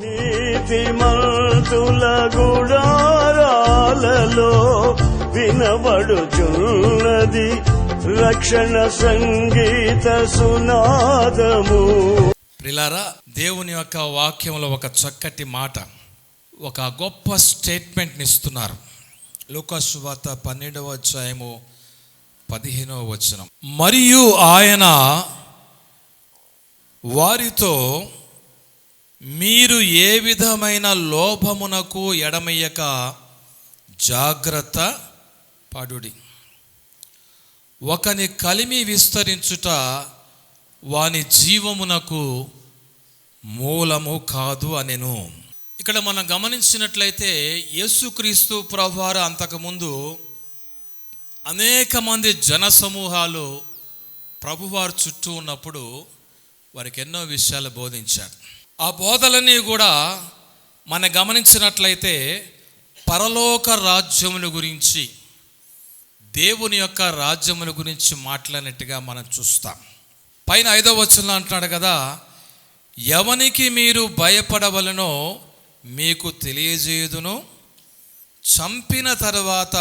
నీతిమంతుల గుడారాలలో వినబడుచున్నది రక్షణ సంగీత సునాదము. ప్రియులారా, దేవుని యొక్క వాక్యంలో ఒక చక్కటి మాట, ఒక గొప్ప స్టేట్మెంట్ని ఇస్తున్నారు. లూకాసు సువార్త 12వ అధ్యాయము 15వ వచనం. మరియు ఆయన వారితో, మీరు ఏ విధమైన లోభమునకు ఎడమయ్యక జాగ్రత్త పడుడి. ఒకని కలిమి విస్తరించుట వాని జీవమునకు మూలము కాదు అనెను. ఇక్కడ మనం గమనించినట్లయితే యేసుక్రీస్తు ప్రభువారు అంతకుముందు అనేక మంది జన సమూహాలు ప్రభువారు చుట్టూ ఉన్నప్పుడు వారికి ఎన్నో విషయాలు బోధించారు. ఆ బోధలన్నీ కూడా మనం గమనించినట్లయితే పరలోక రాజ్యముల గురించి, దేవుని యొక్క రాజ్యముల గురించి మాట్లాడినట్టుగా మనం చూస్తాం. పైన 5వ వచనంలో అంటున్నాడు కదా, ఎవనికి మీరు భయపడవలనో మీకు తెలియజేయుదును, చంపిన తర్వాత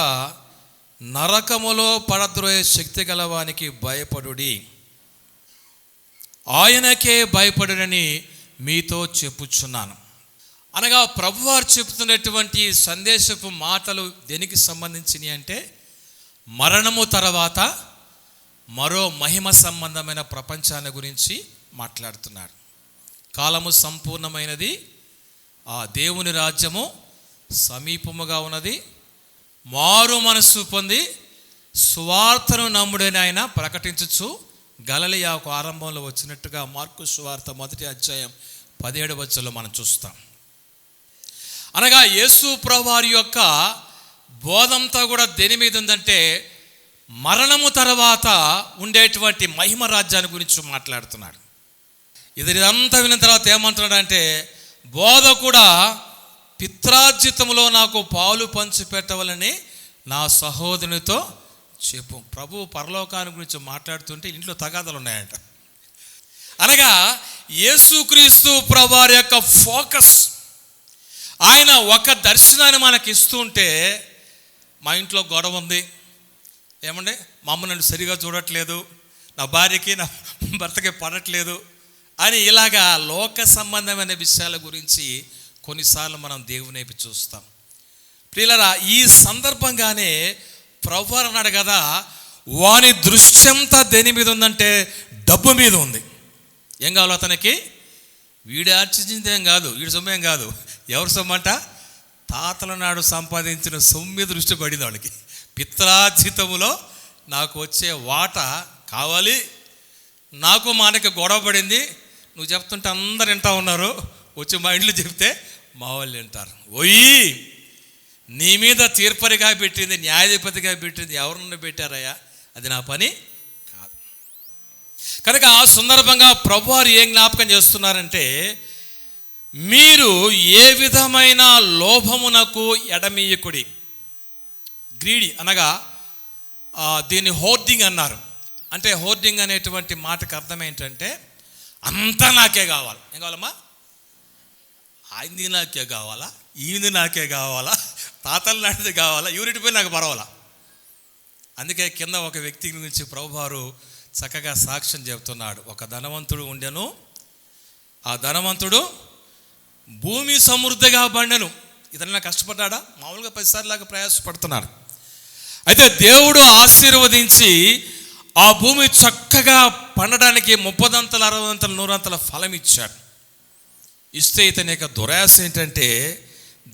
నరకములో పడద్రోయే శక్తి గలవానికి భయపడుడి, ఆయనకే భయపడునని మీతో చెప్పుచున్నాను. అనగా ప్రభువారు చెప్తున్నటువంటి సందేశపు మాటలు దేనికి సంబంధించినవి అంటే, మరణము తర్వాత మరో మహిమ సంబంధమైన ప్రపంచాన్ని గురించి మాట్లాడుతున్నారు. కాలము సంపూర్ణమైనది, ఆ దేవుని రాజ్యము సమీపముగా ఉన్నది, మారు మనస్సు పొంది సువార్తను నమ్ముడని ఆయన ప్రకటించుచు గలిలయకు ఆరంభంలో వచ్చినట్టుగా మార్కు సువార్త 1వ అధ్యాయం 17వ వచనంలో మనం చూస్తాం. అనగా యేసు ప్రభువారి యొక్క బోధంతా కూడా దేని మీద ఉందంటే, మరణము తర్వాత ఉండేటువంటి మహిమ రాజ్యాన్ని గురించి మాట్లాడుతున్నాడు. ఇదంతా విన్న తర్వాత ఏమంటున్నాడంటే, బోధ కూడా పిత్రార్జితములో నాకు పాలు పంచి పెట్టవాలని నా సహోదరునితో చెప్పు. ప్రభు పరలోకాన్ని గురించి మాట్లాడుతుంటే ఇంట్లో తగాదాలు ఉన్నాయంట. అనగా యేసుక్రీస్తు ప్రభువారి యొక్క ఫోకస్, ఆయన ఒక దర్శనాన్ని మనకి ఇస్తుంటే, మా ఇంట్లో గొడవ ఉంది ఏమండి, మా అమ్మ నన్ను సరిగా చూడట్లేదు, నా భార్యకి నా భర్తకి పడట్లేదు అని ఇలాగా లోక సంబంధమైన విషయాల గురించి కొన్నిసార్లు మనం దేవుని వైపు చూస్తాం. ప్రియులారా, ఈ సందర్భంగానే ప్రభువారు అన్నాడు కదా, వాని దృశ్యంతా దేని మీద ఉందంటే డబ్బు మీద ఉంది. ఏం కావాలి అతనికి? వీడు ఆర్చించిందేం కాదు, వీడి సొమ్మేం కాదు, ఎవరి సొమ్మంట? తాతల నాడు సంపాదించిన సొమ్మి దృష్టి పడింది వాడికి. పిత్రార్జితములో నాకు వచ్చే వాటా కావాలి, నాకు మనకి గొడవ పడింది, నువ్వు చెప్తుంటే అందరు వింటా ఉన్నారు, వచ్చి మా ఇంట్లో చెప్తే మా వాళ్ళు వింటారు. ఓయి, నీ మీద తీర్పరిగా పెట్టింది, న్యాయాధిపతిగా పెట్టింది ఎవరన్నా పెట్టారయ్యా, అది నా పని కాదు. కనుక ఆ సందర్భంగా ప్రభువారు ఏం జ్ఞాపకం చేస్తున్నారంటే, మీరు ఏ విధమైన లోభమునకు ఎడమీయకుడి. గ్రీడి అనగా దీన్ని హోర్డింగ్ అన్నారు. అంటే హోర్డింగ్ అనేటువంటి మాటకు అర్థం ఏంటంటే, అంతా నాకే కావాలి. ఏం కావాలమ్మా? ఆయనది నాకే కావాలా, ఈయనది నాకే కావాలా, తాతల నాటిది కావాలా, యూనిట్పై నాకు పర్వాలా. అందుకే కింద ఒక వ్యక్తి గురించి ప్రభువారు చక్కగా సాక్ష్యం చెబుతున్నాడు. ఒక ధనవంతుడు ఉండెను, ఆ ధనవంతుడు భూమి సమృద్ధిగా పండెను. ఇతను కష్టపడ్డా? మామూలుగా 10 సార్లాగా ప్రయాసపడుతున్నాడు. అయితే దేవుడు ఆశీర్వదించి ఆ భూమి చక్కగా పండడానికి 30 అంతలు 60 అంతలు 100 అంతల ఫలం ఇచ్చాడు. ఇస్తే ఇతని యొక్క దురాశ ఏంటంటే,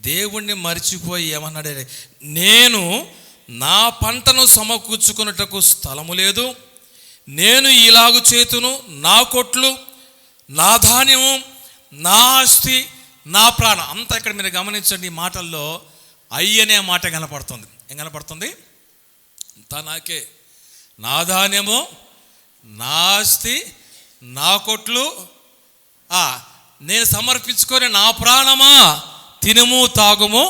దేవుణ్ణి మరిచిపోయి ఏమన్నాడే, నేను నా పంటను సమకూర్చుకున్నటకు స్థలము లేదు, నేను ఇలాగు చేతును, నా కొట్లు, నా ధాన్యము, నా ఆస్తి, నా ప్రాణం అంతా. ఇక్కడ మీరు గమనించండి, ఈ మాటల్లో అనే మాట కనపడుతుంది. ఏం కనపడుతుంది? అంతా నాకే, నా ధాన్యము, నా ఆస్తి, నా కొట్లు, నేను సమర్పించుకొని నా ప్రాణమా తినుము తాగుము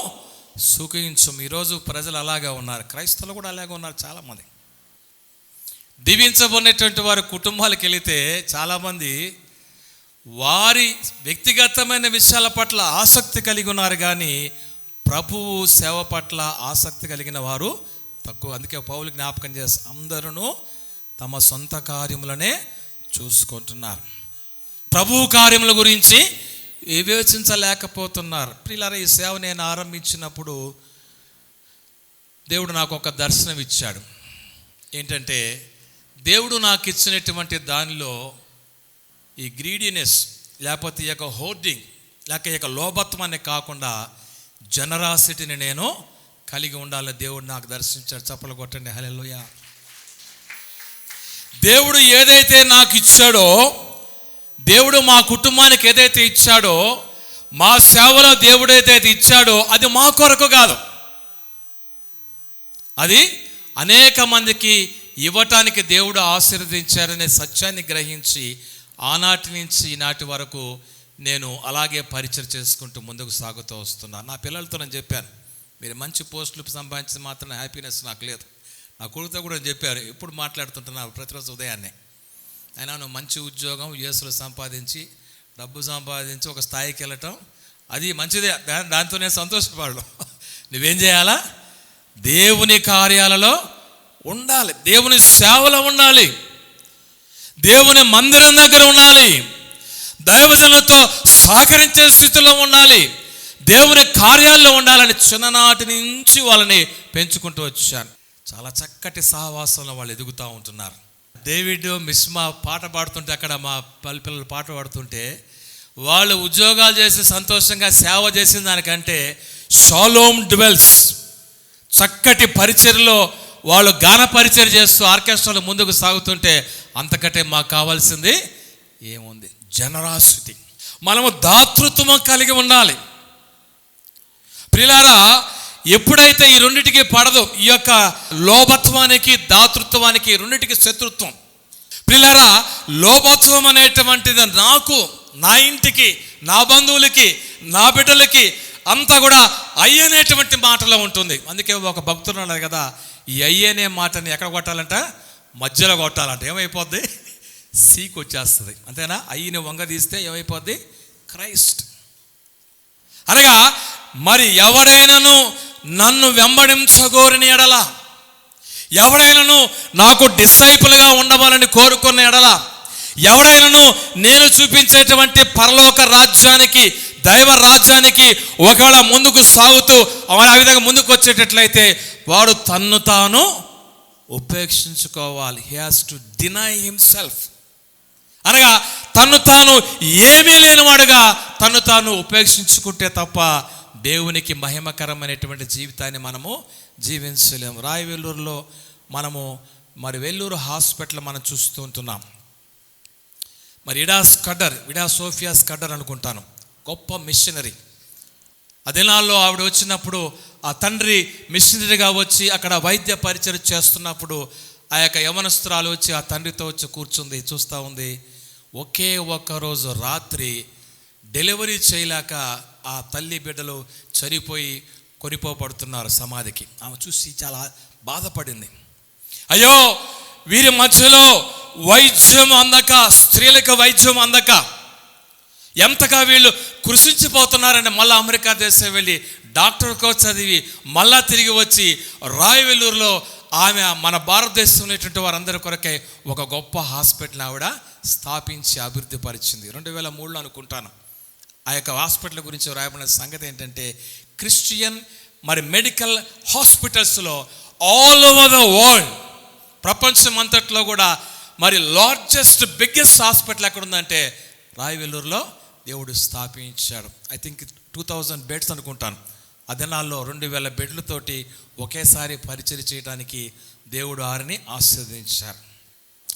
సుఖించుము. ఈరోజు ప్రజలు అలాగే ఉన్నారు, క్రైస్తవులు కూడా అలాగే ఉన్నారు. చాలామంది దీవించబడినటువంటి వారి కుటుంబాలకు వెళితే చాలామంది వారి వ్యక్తిగతమైన విషయాల పట్ల ఆసక్తి కలిగి ఉన్నారు, కానీ ప్రభువు సేవ పట్ల ఆసక్తి కలిగిన వారు తక్కువ. అందుకే పౌలు జ్ఞాపకం చేసి అందరూ తమ సొంత కార్యములనే చూసుకుంటున్నారు, ప్రభువు కార్యముల గురించి వివేచించలేకపోతున్నారు. ప్రియులారా, ఈ సేవ నేను ఆరంభించినప్పుడు దేవుడు నాకు ఒక దర్శనం ఇచ్చాడు. ఏంటంటే, దేవుడు నాకు ఇచ్చినటువంటి దానిలో ఈ గ్రీడీనెస్ లేకపోతే ఈ యొక్క హోర్డింగ్ లేక ఈ యొక్క లోభత్వాన్ని కాకుండా జనరాసిటీని నేను కలిగి ఉండాలని దేవుడు నాకు దర్శించాడు. చప్పలు కొట్టండి, హల్లెలూయా. దేవుడు ఏదైతే నాకు ఇచ్చాడో, దేవుడు మా కుటుంబానికి ఏదైతే ఇచ్చాడో, మా సేవలో దేవుడు ఏదైతే ఇచ్చాడో అది మా కొరకు కాదు, అది అనేక మందికి ఇవ్వటానికి దేవుడు ఆశీర్వదించారనే సత్యాన్ని గ్రహించి ఆనాటి నుంచి ఈనాటి వరకు నేను అలాగే పరిచయం చేసుకుంటూ ముందుకు సాగుతూ వస్తున్నాను. నా పిల్లలతో నేను చెప్పాను, మీరు మంచి పోస్టులు సంపాదించిన మాత్రం హ్యాపీనెస్ నాకు లేదు. నా కొడుకుతో కూడా చెప్పారు, ఇప్పుడు మాట్లాడుతుంటున్నా ప్రతిరోజు ఉదయాన్నే, అయినా నువ్వు మంచి ఉద్యోగం యుఎస్లో సంపాదించి డబ్బు సంపాదించి ఒక స్థాయికి వెళ్ళటం అది మంచిదే, దాంతో నేను సంతోషపడను. నువ్వేం చేయాలా? దేవుని కార్యాలలో ఉండాలి, దేవుని సేవలో ఉండాలి, దేవుని మందిరం దగ్గర ఉండాలి, దైవజనులతో సహకరించే స్థితిలో ఉండాలి, దేవుని కార్యాల్లో ఉండాలని చిన్ననాటి నుంచి వాళ్ళని పెంచుకుంటూ వచ్చాను. చాలా చక్కటి సహవాసంలో వాళ్ళు ఎదుగుతూ ఉంటున్నారు. డేవిడ్ మిస్మా పాట పాడుతుంటే, అక్కడ మా పిల్లలు పాట పాడుతుంటే, వాళ్ళు ఉద్యోగాలు చేసి సంతోషంగా సేవ చేసిన దానికంటే షాలోమ్ డ్వెల్స్ చక్కటి పరిచర్లో వాళ్ళు గాన పరిచయం చేస్తూ ఆర్కెస్ట్రాలు ముందుకు సాగుతుంటే అంతకంటే మాకు కావాల్సింది ఏముంది? జనరాసిటీ. మనము దాతృత్వం కలిగి ఉండాలి. ప్రియులారా, ఎప్పుడైతే ఈ రెండిటికి పడదో, ఈ యొక్క లోభత్వానికి దాతృత్వానికి రెండిటికి శత్రుత్వం. ప్రియులారా, లోభత్వం అనేటువంటిది నాకు, నా ఇంటికి, నా బంధువులకి, నా బిడ్డలకి అంతా కూడా అయ్యనేటువంటి మాటలో ఉంటుంది. అందుకే ఒక భక్తుడు అన్నారు కదా, ఈ అయ్యనే మాటని ఎక్కడ కొట్టాలంట? మధ్యలో కొట్టాలంట. ఏమైపోద్ది? సీకి వచ్చేస్తుంది, అంతేనా? అయ్యని వంగ తీస్తే ఏమైపోద్ది? క్రైస్ట్. అనగా మరి ఎవడైనాను నన్ను వెంబడించగోరిన ఎడల, ఎవడైనాను నాకు డిసైపుల్గా ఉండవాలని కోరుకున్న ఎడల, ఎవడైనాను నేను చూపించేటువంటి పరలోక రాజ్యానికి, దైవ రాజ్యానికి ఒకవేళ ముందుకు సాగుతూ ఆ విధంగా ముందుకు వచ్చేటట్లయితే వాడు తన్ను తాను ఉపేక్షించుకోవాలి. He has to deny himself. అనగా తన్ను తాను ఏమీ లేనివాడుగా తన్ను తాను ఉపేక్షించుకుంటే తప్ప దేవునికి మహిమకరమైనటువంటి జీవితాన్ని మనము జీవించలేము. రాయవెల్లూరులో మనము మరి వెల్లూరు హాస్పిటల్ మనం చూస్తూ ఉంటున్నాం. మరి విడా సోఫియా స్కడ్డర్ అనుకుంటాను, గొప్ప మిషనరీ. ఆ దినాల్లో ఆవిడ వచ్చినప్పుడు ఆ తండ్రి మిషనరీగా వచ్చి అక్కడ వైద్య పరిచయం చేస్తున్నప్పుడు ఆ యొక్క యవనస్తురాలు వచ్చి ఆ తండ్రితో వచ్చి కూర్చుంది, చూస్తూ ఉంది. ఒకే ఒక్క రోజు రాత్రి డెలివరీ చేయలేక ఆ తల్లి బిడ్డలు చనిపోయి కొనిపోబడుతున్నారు సమాధికి. ఆమె చూసి చాలా బాధపడింది. అయ్యో, వీరి మధ్యలో వైద్యం అందక, స్త్రీలకు వైద్యం అందక ఎంతగా వీళ్ళు కృషించిపోతున్నారని మళ్ళీ అమెరికా దేశం వెళ్ళి డాక్టర్కో చదివి మళ్ళా తిరిగి వచ్చి రాయవెల్లూరులో ఆమె మన భారతదేశంలో ఉన్నటువంటి వారందరి కొరకై ఒక గొప్ప హాస్పిటల్ ఆవిడ స్థాపించి అభివృద్ధి పరిచింది. 2003లో అనుకుంటాను. ఆ యొక్క హాస్పిటల్ గురించి రాయబడిన సంగతి ఏంటంటే, క్రిస్టియన్ మరి మెడికల్ హాస్పిటల్స్లో ఆల్ ఓవర్ ద వరల్డ్, ప్రపంచం అంతట్లో కూడా మరి లార్జెస్ట్ బిగ్గెస్ట్ హాస్పిటల్ ఎక్కడ ఉందంటే రాయవెల్లూరులో దేవుడు స్థాపించాడు. ఐ థింక్ 2000 బెడ్స్ అనుకుంటాను. ఆ దినాల్లో 2000 బెడ్లతోటి ఒకేసారి పరిచయం చేయడానికి దేవుడు వారిని ఆశీర్వదించారు.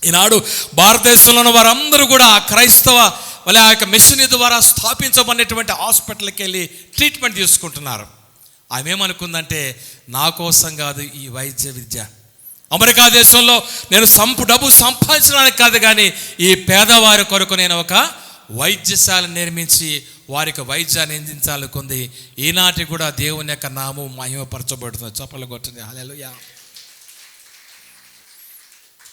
ఈనాడు భారతదేశంలో ఉన్న వారందరూ కూడా క్రైస్తవ వాళ్ళ ఆ యొక్క మిషన్ ద్వారా స్థాపించబడినటువంటి హాస్పిటల్కి వెళ్ళి ట్రీట్మెంట్ తీసుకుంటున్నారు. ఆమె ఏమనుకుందంటే, నా కోసం కాదు ఈ వైద్య విద్య, అమెరికా దేశంలో నేను డబ్బు సంపాదించడానికి కాదు, కానీ ఈ పేదవారి కొరకు నేను ఒక వైద్యశాల నిర్మించి వారికి వైద్యాన్ని అందించాలనుకుంది. ఈనాటి కూడా దేవుని యొక్క నామం మహిమపరచబడుతుంది. చప్పలు కొట్టండి, హల్లెలూయా.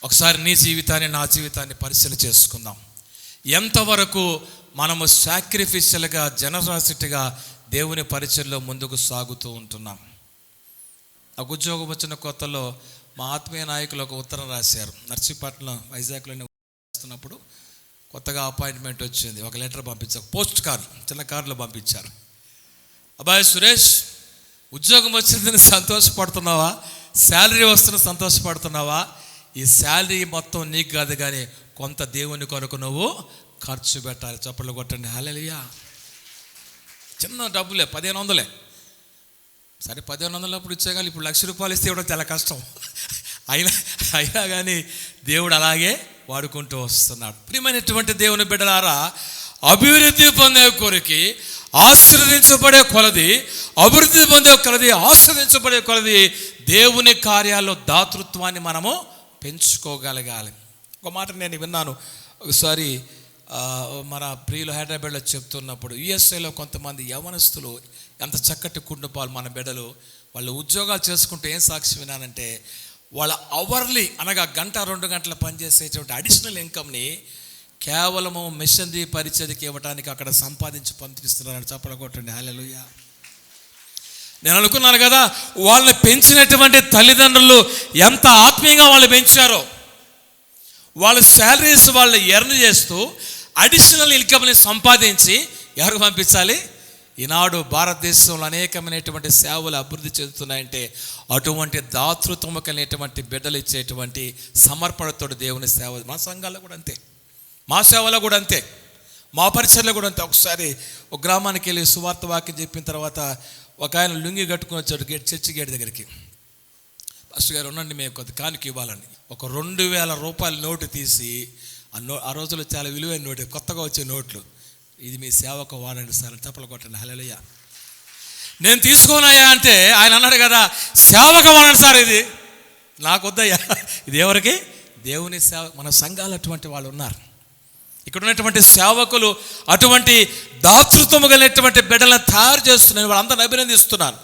ఒకసారి నీ జీవితాన్ని, నా జీవితాన్ని పరిశీలన చేసుకుందాం. ఎంతవరకు మనము సాక్రిఫిషియల్గా జనరాసిటీగా దేవుని పరిచయంలో ముందుకు సాగుతూ ఉంటున్నాం. నాకు ఉద్యోగం వచ్చిన కొత్తలో మా ఆత్మీయ నాయకులు ఒక ఉత్తరం రాశారు. నర్సీపట్నం వైజాగ్లోనే వస్తున్నప్పుడు కొత్తగా అపాయింట్మెంట్ వచ్చింది. ఒక లెటర్ పంపించారు, పోస్ట్ కార్డు, చిన్న కార్డులో పంపించారు. అబ్బాయి సురేష్, ఉద్యోగం వచ్చిందని సంతోషపడుతున్నావా? శాలరీ వస్తున్న సంతోషపడుతున్నావా? ఈ శాలరీ మొత్తం నీకు కాదు, కానీ కొంత దేవుని కొరకు నువ్వు ఖర్చు పెట్టాలి. చప్పట్లు కొట్టండి, హల్లెలూయా. చిన్న డబ్బులే, 1500. సరే 1500 అప్పుడు ఇచ్చేగాలి, ఇప్పుడు ₹1,00,000 ఇస్తే ఇవ్వడం చాలా కష్టం. అయినా కానీ దేవుడు అలాగే వాడుకుంటూ వస్తున్నాడు. ప్రియమైనటువంటి దేవుని బిడ్డలారా, అభివృద్ధి పొందే కొరకి ఆశీర్వదించబడే కొలది, అభివృద్ధి పొందే కొలది, ఆశీర్వదించబడే కొలది దేవుని కార్యాల్లో దాతృత్వాన్ని మనము పెంచుకోగలగాలి. ఒక మాట నేను విన్నాను ఒకసారి, మన ప్రియులు హైదరాబాద్లో చెప్తున్నప్పుడు, యుఎస్ఏలో కొంతమంది యవనస్తులు ఎంత చక్కటి కుటుంబాలు, మన బిడ్డలు, వాళ్ళు ఉద్యోగాలు చేసుకుంటూ ఏం సాక్షి విన్నానంటే, వాళ్ళ అవర్లీ అనగా 1-2 గంటలు పనిచేసేటువంటి అడిషనల్ ఇన్కమ్ని కేవలము మిషనరీ పరిచర్యకి ఇవ్వడానికి అక్కడ సంపాదించి పంపిస్తున్నారని చప్పట్లు కొట్టండి, హల్లెలూయా. నేను అనుకున్నాను కదా, వాళ్ళని పెంచినటువంటి తల్లిదండ్రులు ఎంత ఆత్మీయంగా వాళ్ళు పెంచారో. వాళ్ళ శాలరీస్ వాళ్ళు ఎర్న్ చేస్తూ అడిషనల్ ఇన్కమ్ని సంపాదించి ఎవరికి పంపించాలి? ఈనాడు భారతదేశంలో అనేకమైనటువంటి సేవలు అభివృద్ధి చెందుతున్నాయంటే అటువంటి దాతృత్వము కలిగినటువంటి బిడ్డలు ఇచ్చేటువంటి సమర్పణతో దేవుని సేవ. మా సంఘాల్లో కూడా అంతే, మా సేవలో కూడా అంతే, మా పరిచర్లో కూడా అంతే. ఒకసారి ఒక గ్రామానికి వెళ్ళి సువార్త వాక్యం చెప్పిన తర్వాత ఒక ఆయన లుంగి కట్టుకుని వచ్చాడు చర్చి గేట్ దగ్గరికి. పాస్టర్ గారు ఉండండి, మేము కొద్ది కానుక ఇవ్వాలని ఒక ₹2,000 నోటు తీసి, ఆ రోజుల్లో చాలా విలువైన నోటు, కొత్తగా వచ్చే నోట్లు, ఇది మీ సేవకు వాడండి సార్, చప్పట్లు కొట్టండి, హల్లెలూయా. నేను తీసుకోనయ్యా అంటే ఆయన అన్నాడు కదా, సేవకు వాడండి సార్, ఇది నాకు వద్దయ్యా, ఇది ఎవరికి? దేవుని సేవ. మన సంఘాలు అటువంటి వాళ్ళు ఉన్నారు. ఇక్కడ ఉన్నటువంటి సేవకులు అటువంటి దాతృత్వము కలిగినటువంటి బిడ్డలను తయారు చేస్తున్నాను, వాళ్ళందరిని అభినందిస్తున్నాను.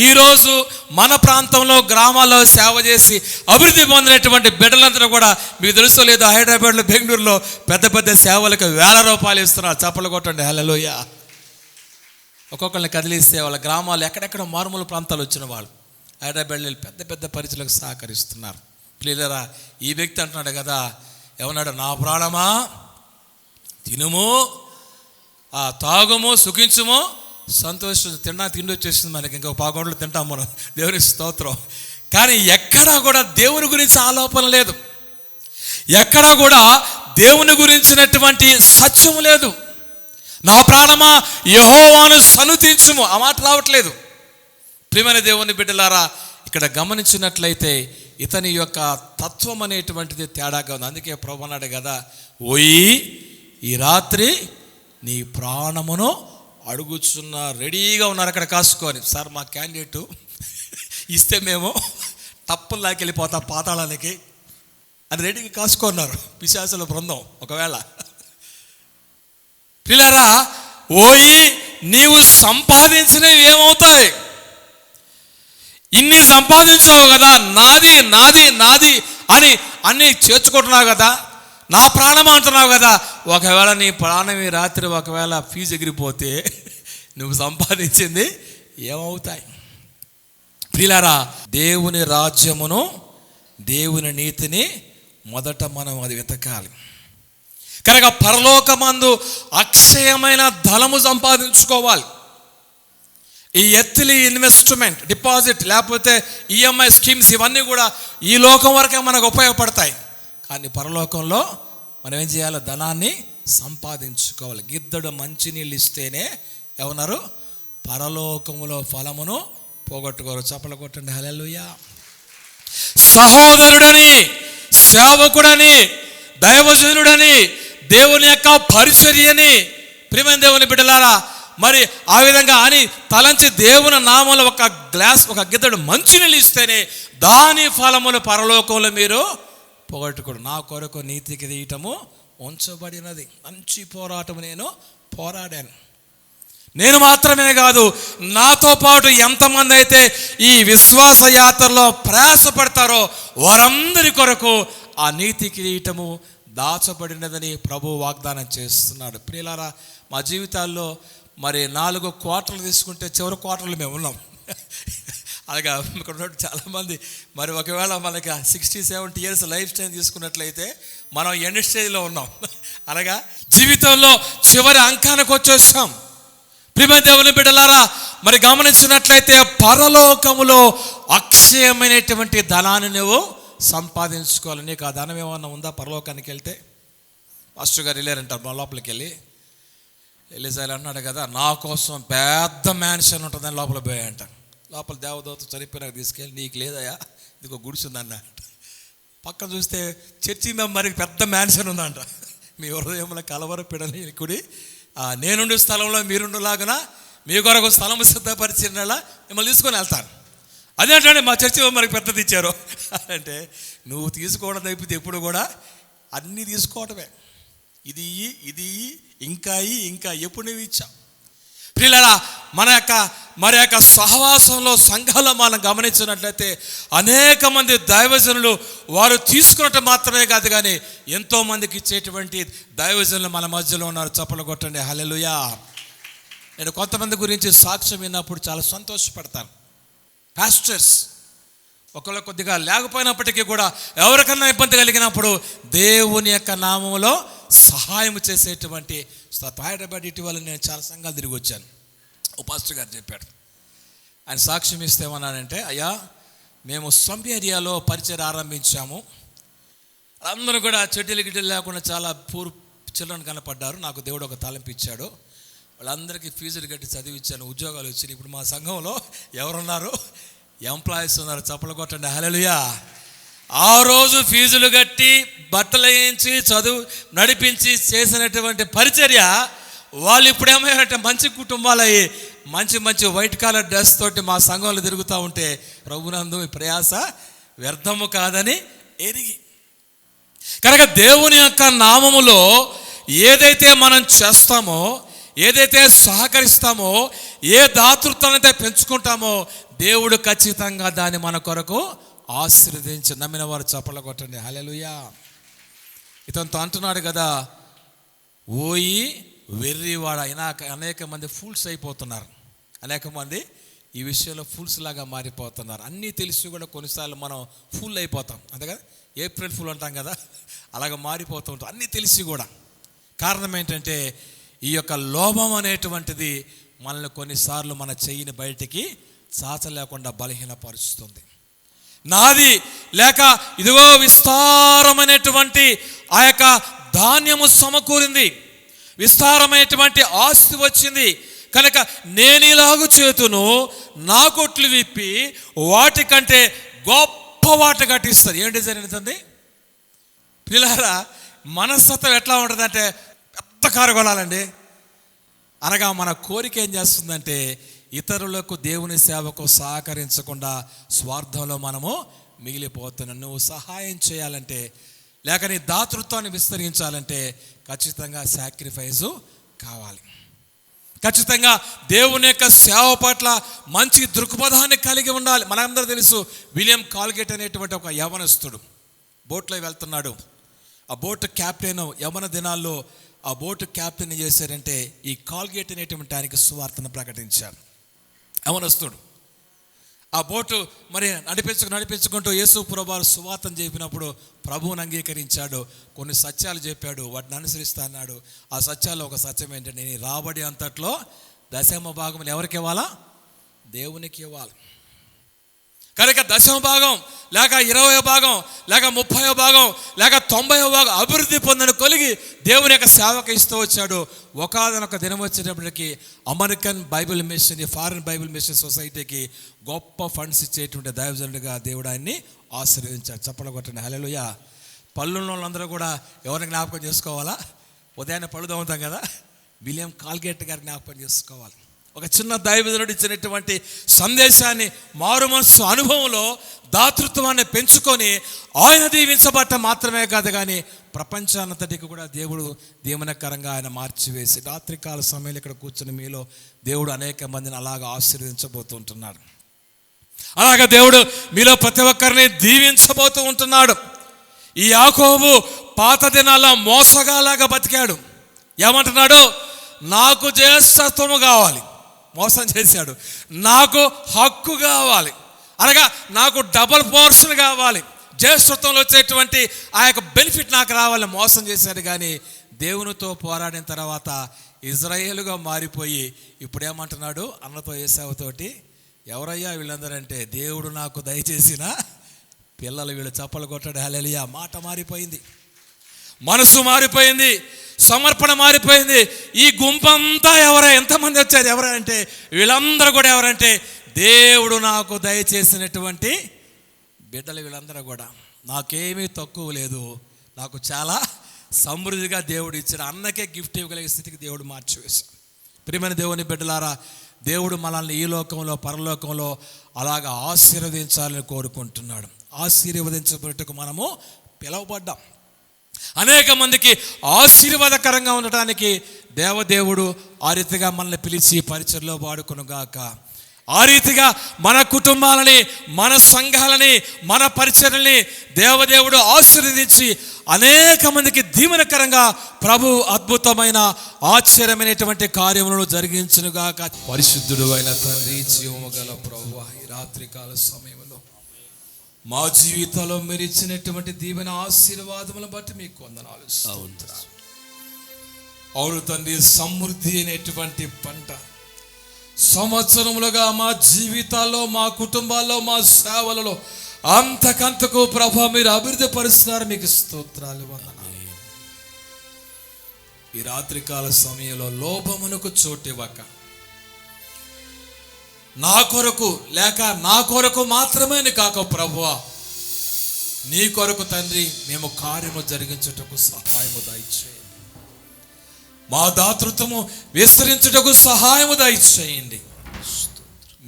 ఈరోజు మన ప్రాంతంలో గ్రామాల్లో సేవ చేసి అభివృద్ధి పొందినటువంటి బిడ్డలందరూ కూడా, మీకు తెలుసో లేదో, హైదరాబాద్లో, బెంగళూరులో పెద్ద పెద్ద సేవలకు ₹1,000 ఇస్తున్నారు. చప్పట్లు కొట్టండి, హల్లెలూయా. ఒక్కొక్కరిని కదిలిస్తే వాళ్ళ గ్రామాలు ఎక్కడెక్కడ మారుమూల ప్రాంతాలు వచ్చిన వాళ్ళు హైదరాబాద్లో పెద్ద పెద్ద పరిచయలకు సహకరిస్తున్నారు. ప్రియులారా, ఈ వ్యక్తి అంటున్నాడు కదా, ఏమన్నాడు? నా ప్రాణమా తినుము, తాగుము, సుఖించుము, సంతోషం. తిండి వచ్చేసింది మనకి, ఇంకొక 10 గంటలు తింటాం మనం, దేవుని స్తోత్రం. కానీ ఎక్కడా కూడా దేవుని గురించి ఆలోపన లేదు, ఎక్కడా కూడా దేవుని గురించినటువంటి సత్యం లేదు. నా ప్రాణమా యెహోవాను సన్నుతించుము, ఆ మాట రావట్లేదు. ప్రియమైన దేవుని బిడ్డలారా, ఇక్కడ గమనించినట్లయితే ఇతని యొక్క తత్వం అనేటువంటిది తేడాగా ఉంది. అందుకే ప్రభువు అన్నాడు కదా, ఓయి ఈ రాత్రి నీ ప్రాణమును అడుగుచున్నా, రెడీగా ఉన్నారు అక్కడ కాసుకొని. సార్ మా క్యాండిడేటు ఇస్తే మేము టప్పుల్లాకి వెళ్ళిపోతాం పాతాళానికి అని రెడీగా కాసుకున్నారు పిశాచుల బృందం. ఒకవేళ పిల్లరా, ఓయి నీవు సంపాదించినవి ఏమవుతాయి? ఇన్ని సంపాదించావు కదా, నాది నాది నాది అని అన్నీ చేర్చుకుంటున్నావు కదా, నా ప్రాణం అంటున్నావు కదా. ఒకవేళ నీ ప్రాణం ఈ రాత్రి ఒకవేళ ఫీజు ఎగిరిపోతే నువ్వు సంపాదించింది ఏమవుతాయి? ప్రియులారా, దేవుని రాజ్యమును, దేవుని నీతిని మొదట మనం అది వెతకాలి. కనుక పరలోకమందు అక్షయమైన ధనము సంపాదించుకోవాలి. ఈ ఎర్త్లీ ఇన్వెస్ట్మెంట్, డిపాజిట్, లేకపోతే ఈఎంఐ స్కీమ్స్, ఇవన్నీ కూడా ఈ లోకం వరకే మనకు ఉపయోగపడతాయి. కానీ పరలోకంలో మనం ఏం చేయాలి? ధనాన్ని సంపాదించుకోవాలి. గిద్దడు మంచినీళ్ళు ఇస్తేనే ఏమన్నారు? పరలోకములో ఫలమును పోగొట్టుకోరు. చప్పట్లు కొట్టండి, హల్లెలూయా. సహోదరుడని, సేవకుడని, దైవజనుడని, దేవుని యొక్క పరిచర్యని, ప్రియమైన దేవుని బిడ్డలారా, మరి ఆ విధంగా అని తలంచి దేవుని నామములో ఒక గ్లాస్, ఒక గిద్దడు మంచినీళ్ళు ఇస్తేనే దాని ఫలములు పరలోకంలో మీరు పోగొట్టుకోడు. నా కొరకు నీతి కిరీటము ఉంచబడినది, మంచి పోరాటం నేను పోరాడాను. నేను మాత్రమే కాదు, నాతో పాటు ఎంతమంది అయితే ఈ విశ్వాస యాత్రలో ప్రయాసపడతారో వారందరి కొరకు ఆ నీతి కిరీటము, దాచబడినదని ప్రభు వాగ్దానం చేస్తున్నాడు. ప్రియులారా, మా జీవితాల్లో మరి 4 క్వార్టర్లు తీసుకుంటే చివరి క్వార్టర్లు మేము ఉన్నాం. అలాగా ఇక్కడ ఉన్నట్టు చాలామంది మరి ఒకవేళ మనకి 60-70 ఇయర్స్ లైఫ్ స్టైల్ తీసుకున్నట్లయితే మనం ఎండ్ స్టేజ్లో ఉన్నాం. అలాగా జీవితంలో చివరి అంకానికి వచ్చేసాం. ప్రియమైన దేవుని బిడ్డలారా, మరి గమనించినట్లయితే పరలోకములో అక్షయమైనటువంటి ధనాన్ని నువ్వు సంపాదించుకోవాలి. నీకు ఆ ధనం ఏమన్నా ఉందా? పరలోకానికి వెళ్తే మాస్టర్ గారు వెళ్ళారంటారు, మా లోపలికి వెళ్ళేసారి అన్నాడు కదా, నా కోసం పెద్ద మ్యాన్షన్ ఉంటుందని లోపల పోయాయంట. లోపల దేవదూత చనిపోయినాక తీసుకెళ్ళి, నీకు లేదయా, ఇదిగో గుడిసుందన్న. పక్కన చూస్తే చర్చి మెంబర్కి పెద్ద మ్యాన్షన్ ఉందంట. మీ హృదయంలో కలవరపెడని కుడి నేనుండే స్థలంలో మీరుండులాగున మీ కొరకు స్థలము సిద్ధపరిచిన మిమ్మల్ని తీసుకొని వెళ్తాను. అదేంటంటే మా చర్చి మెంబర్కి పెద్దది ఇచ్చారు అంటే, నువ్వు తీసుకోవడం తప్పితే ఎప్పుడు కూడా అన్నీ తీసుకోవటమే. ఇది ఇంకా ఎప్పుడు నువ్వు ఇచ్చావు? ప్రియులారా, మన యొక్క సహవాసంలో సంఘాల్లో మనం గమనించినట్లయితే అనేక మంది దైవజనులు వారు తీసుకున్నట్టు మాత్రమే కాదు కానీ ఎంతోమందికి ఇచ్చేటువంటి దైవజనులు మన మధ్యలో ఉన్నారు. చప్పలు కొట్టండి, హల్లెలూయా. నేను కొంతమంది గురించి సాక్ష్యం విన్నప్పుడు చాలా సంతోషపడతాను. పాస్టర్స్ ఒకళ్ళు కొద్దిగా లేకపోయినప్పటికీ కూడా ఎవరికన్నా ఇబ్బంది కలిగినప్పుడు దేవుని యొక్క నామంలో సహాయం చేసేటువంటి హైదరాబాద్ ఇటీవల నేను చాలా సంఘాలు తిరిగి వచ్చాను. ఓ పాస్టర్ గారు చెప్పాడు, ఆయన సాక్ష్యం ఇస్తే ఏమన్నానంటే, అయ్యా మేము స్లంప్ ఏరియాలో పరిచయం ఆరంభించాము. అందరూ కూడా చెడ్డీలు గిడ్డలు లేకుండా చాలా పూర్ చిల్డ్రన్ కనపడ్డారు. నాకు దేవుడు ఒక తలంపు ఇచ్చాడు. వాళ్ళందరికీ ఫీజులు కట్టి చదివించాను, ఉద్యోగాలు వచ్చినాయి. ఇప్పుడు మా సంఘంలో ఎవరున్నారు? ఎంప్లాయీస్ ఉన్నారు. చప్పలు కొట్టండి, హల్లెలూయా. ఆ రోజు ఫీజులు కట్టి బట్టలు వేయించి చదువు నడిపించి చేసినటువంటి పరిచర్య వాళ్ళు ఇప్పుడు ఏమయ్యారంటే మంచి కుటుంబాలు అయ్యి మంచి వైట్ కాలర్ డ్రెస్ తోటి మా సంఘంలో తిరుగుతూ ఉంటే ప్రభునందు ఈ ప్రయాస వ్యర్థము కాదని ఎరిగి, కనుక దేవుని యొక్క నామములో ఏదైతే మనం చేస్తామో, ఏదైతే సహకరిస్తామో, ఏ దాతృత్వాన్ని పెంచుకుంటామో దేవుడు ఖచ్చితంగా దాన్ని మన కొరకు ఆశీర్వదించి నమ్మిన వారు చప్పలు కొట్టండి, హల్లెలూయా. ఇతనితో అంటున్నాడు కదా, ఓయి వెర్రివాడ. అయినా అనేక మంది ఫూల్స్ అయిపోతున్నారు. అనేక మంది ఈ విషయంలో ఫూల్స్ లాగా మారిపోతున్నారు. అన్నీ తెలిసి కూడా కొన్నిసార్లు మనం ఫుల్ అయిపోతాం, అంతే కదా, ఏప్రిల్ ఫుల్ అంటాం కదా, అలాగ మారిపోతూ ఉంటాం అన్నీ తెలిసి కూడా. కారణం ఏంటంటే ఈ యొక్క లోభం అనేటువంటిది మనల్ని కొన్నిసార్లు మన చెయ్యిని బయటికి చాచలేకుండా బలహీనపరుస్తుంది. నాది లేక ఇదిగో విస్తారమైనటువంటి ఆ యొక్క ధాన్యము సమకూరింది, విస్తారమైనటువంటి ఆస్తి వచ్చింది కనుక నేను ఇలాగు చేతును, నా కొట్లు విప్పి వాటికంటే గొప్ప వాటి కట్టిస్తారు. ఏంటి జరుగుతుంది పిల్లరా? మనస్తత్వం ఎట్లా ఉంటుందంటే పెద్ద కారు కొనాలండి అనగా మన కోరిక ఏం చేస్తుందంటే ఇతరులకు దేవుని సేవకు సహకరించకుండా స్వార్థంలో మనము మిగిలిపోతున్నాం. నువ్వు సహాయం చేయాలంటే లేక నీ దాతృత్వాన్ని విస్తరించాలంటే ఖచ్చితంగా సాక్రిఫైజు కావాలి. ఖచ్చితంగా దేవుని యొక్క సేవ పట్ల మంచి దృక్పథాన్ని కలిగి ఉండాలి. మనందరూ తెలుసు, విలియం కాల్గేట్ అనేటువంటి ఒక యవనస్తుడు బోట్లో వెళ్తున్నాడు. ఆ బోటు క్యాప్టెన్ యవన దినాల్లో ఆ బోటు క్యాప్టెన్ చేశారంటే ఈ కాల్గేట్ అనేటువంటి ఆయనకి సువార్తను ప్రకటించాడు. యవనస్తుడు ఆ బోటు మరి నడిపించుకుంటూ యేసు ప్రభువు సువార్తను చెప్పినప్పుడు ప్రభువుని అంగీకరించాడు. కొన్ని సత్యాలు చెప్పాడు, వాటిని అనుసరిస్తా అన్నాడు. ఆ సత్యాల్లో ఒక సత్యం ఏంటంటే, నీ రాబడి అంతట్లో 10వ భాగం ఎవరికి ఇవ్వాలా? దేవునికి ఇవ్వాలి. కనుక 10వ భాగం లేక 20వ భాగం లేక 30వ భాగం లేక 90వ భాగం అభివృద్ధి పొందని కొలిగి దేవుని యొక్క సేవకు ఇస్తూ వచ్చాడు. ఒకనొక దినం వచ్చేటప్పటికి American Bible mission, foreign Bible mission సొసైటీకి గొప్ప ఫండ్స్ ఇచ్చేటువంటి దైవజనుడిగా దేవుడు ఆయన్ని ఆశీర్వదించాడు. చప్పలు కొట్టండి, హల్లెలూయా. పళ్ళున్న వాళ్ళందరూ కూడా ఎవరిని జ్ఞాపకం చేసుకోవాలా? ఉదయాన్నే పళ్ళు తోముతాం కదా, విలియం కాల్గేట్ గారి జ్ఞాపకం చేసుకోవాలి. ఒక చిన్న దైవజనుడు ఇచ్చినటువంటి సందేశాన్ని మారు మనసు అనుభవంలో దాతృత్వాన్ని పెంచుకొని ఆయన దీవించబట్ట మాత్రమే కాదు కానీ ప్రపంచానంతటికి కూడా దేవుడు దీవెనకరంగా ఆయన మార్చివేసి రాత్రికాల సమయంలో ఇక్కడ కూర్చుని మీలో దేవుడు అనేక మందిని అలాగ ఆశీర్వదించబోతుంటున్నాడు. అలాగే దేవుడు మీలో ప్రతి ఒక్కరిని దీవించబోతూ ఉంటున్నాడు. ఈ యాకోబు పాత దినాల్లో మోసగాలాగా బతికాడు. ఏమంటున్నాడు? నాకు జ్యేష్ఠత్వము కావాలి, మోసం చేశాడు. నాకు హక్కు కావాలి, అనగా నాకు డబుల్ పోర్షన్ కావాలి, జ్యేష్ఠత్వంలో వచ్చేటువంటి ఆ యొక్క బెనిఫిట్ నాకు రావాలని మోసం చేశాడు. కానీ దేవునితో పోరాడిన తర్వాత ఇజ్రాయేలుగా మారిపోయి ఇప్పుడు ఏమంటున్నాడు అన్నతో ఏసావుతోటి, ఎవరయ్యా వీళ్ళందరంటే దేవుడు నాకు దయచేసిన పిల్లలు, వీళ్ళు చప్పలు కొట్టాడు. హల్లెలూయా. మాట మారిపోయింది, మనసు మారిపోయింది, సమర్పణ మారిపోయింది. ఈ గుంపంతా ఎంతమంది వచ్చారు? ఎవరంటే వీళ్ళందరూ కూడా ఎవరంటే దేవుడు నాకు దయచేసినటువంటి బిడ్డలు. వీళ్ళందరూ కూడా నాకేమీ తక్కువ లేదు, నాకు చాలా సమృద్ధిగా దేవుడు ఇచ్చాడు. అన్నకే గిఫ్ట్ ఇవ్వగలిగే స్థితికి దేవుడు మార్చివేశాడు. ప్రియమైన దేవుని బిడ్డలారా, దేవుడు మనల్ని ఈ లోకంలో పరలోకంలో అలాగా ఆశీర్వదించాలని కోరుకుంటున్నాడు. ఆశీర్వదించబట్టుకు మనము పిలువబడ్డాం. అనేక మందికి ఆశీర్వాదకరంగా ఉండటానికి దేవదేవుడు ఆ రీతిగా మనల్ని పిలిచి పరిచయలో వాడుకొనుగాక. ఆ రీతిగా మన కుటుంబాలని, మన సంఘాలని, మన పరిచర్యల్ని దేవదేవుడు ఆశీర్వదించి అనేక మందికి దీవెనకరంగా ప్రభు అద్భుతమైన ఆశ్చర్యమైనటువంటి కార్యములను జరిగించునుగాక. పరిశుద్ధుడు అయిన తండ్రి, జీవము గల ప్రభువా, ఈ రాత్రికాల సమయంలో మా జీవితంలో మీరు ఇచ్చినటువంటి దీవెన ఆశీర్వాదములను బట్టి మీకు వందనాలు. అవును తండ్రి, సమృద్ధి అనేటువంటి పంట సంవత్సరములుగా మా జీవితాల్లో, మా కుటుంబాల్లో, మా సేవలలో అంతకంతకు ప్రభు మీరు అభివృద్ధి పరుస్తున్నారు. మీకు స్తోత్రాలు, వందనాలు. ఈ రాత్రికాల సమయంలో లోభమునకు చోటివ్వక, నా కొరకు లేక నా కొరకు మాత్రమే కాక ప్రభువా, నీ కొరకు తండ్రి మేము కార్యము జరిగించుటకు సహాయము దయచేయండి. మా దాతృత్వము విస్తరించుటకు సహాయము దయచేయండి.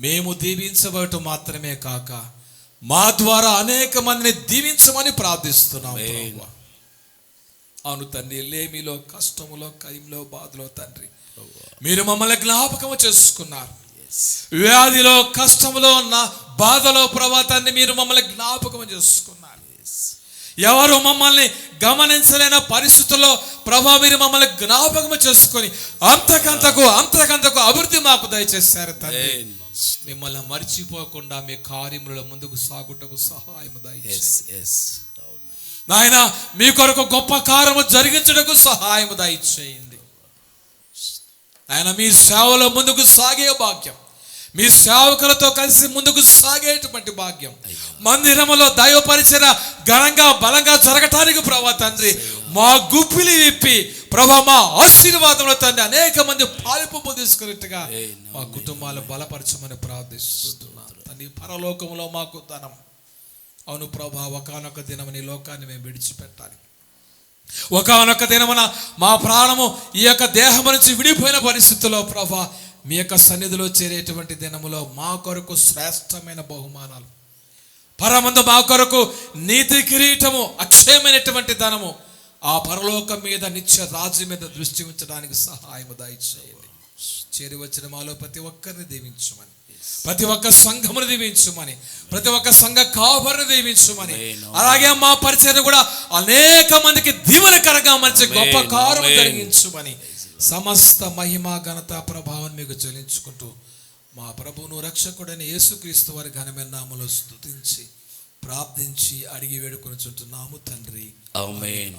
మేము దీవించబడటం మాత్రమే కాక మా ద్వారా అనేక మందిని దీవించమని ప్రార్థిస్తున్నాం. అవును తండ్రి, లేమిలో, కష్టములో, కయంలో, బాధలో తండ్రి మీరు మమ్మల్ని జ్ఞాపకము చేసుకున్నారు. వ్యాధిలో, కష్టములో, నా బాధలో ప్రభా తండ్రి మీరు మమ్మల్ని జ్ఞాపకం చేసుకున్నారు. ఎవరు మమ్మల్ని గమనించలేని పరిస్థితుల్లో ప్రభా మీరు మమ్మల్ని జ్ఞాపకం చేసుకొని అంతకంతకు అభివృద్ధి మాకు దయచేశారు తండ్రి. మిమ్మల్ని మర్చిపోకుండా మీ కార్యములలో ముందుకు సాగుటకు సహాయం దయచేయండి నాయన. మీ కొరకు గొప్ప కార్యము జరిగించుటకు సహాయం దయచేయండి ఆయన. మీ సేవలో ముందుకు సాగే భాగ్యం, మీ సేవకులతో కలిసి ముందుకు సాగేటువంటి భాగ్యం, మందిరములో దైవ పరిచర్య ఘనంగా బలంగా జరగటానికి ప్రభా తండ్రి మా గుప్పిలి విప్పి ప్రభా మా ఆశీర్వాదంలో తండ్రి అనేక మంది పాలింపు తీసుకున్నట్టుగా మా కుటుంబాలు బలపరచమని ప్రార్థిస్తున్నాను తండ్రి. పరలోకంలో మాకు ధనం, అవును ప్రభా, ఒకానొక దినము నీ లోకాన్ని మేము విడిచిపెట్టాలి. ఒకానొక దినమున మా ప్రాణము ఈ యొక్క దేహము నుంచి విడిపోయిన పరిస్థితుల్లో ప్రభా మీ యొక్క సన్నిధిలో చేరేటువంటి దినములో మా కొరకు శ్రేష్టమైన బహుమానాలు, పరమందు మా కొరకు నీతి కిరీటము, అక్షయమైనటువంటి ధనము, ఆ పరలోకం మీద నిత్య రాజ్యం మీద దృష్టి ఉంచడానికి సహాయం దయచేయండి. చేరి వచ్చిన మాలో ప్రతి ఒక్కరిని దీవించమని, ప్రతి ఒక్క సంఘమును దీవించమని, ప్రతి ఒక్క సంఘ కాపరిని దీవించమని, అలాగే మా పరిచయం కూడా అనేక మందికి దీవెనకరంగా మంచి గొప్ప కార్యము జరిగించమని సమస్త మహిమ ఘనత ప్రభావం మీకు చెల్లించుకుంటూ మా ప్రభువును రక్షకుడైన యేసుక్రీస్తు వారి ఘనమైన నామములో స్తుతించి ప్రార్థించి అడిగి వేడుకొనుచుంటున్నాము తండ్రి. ఆమేన్.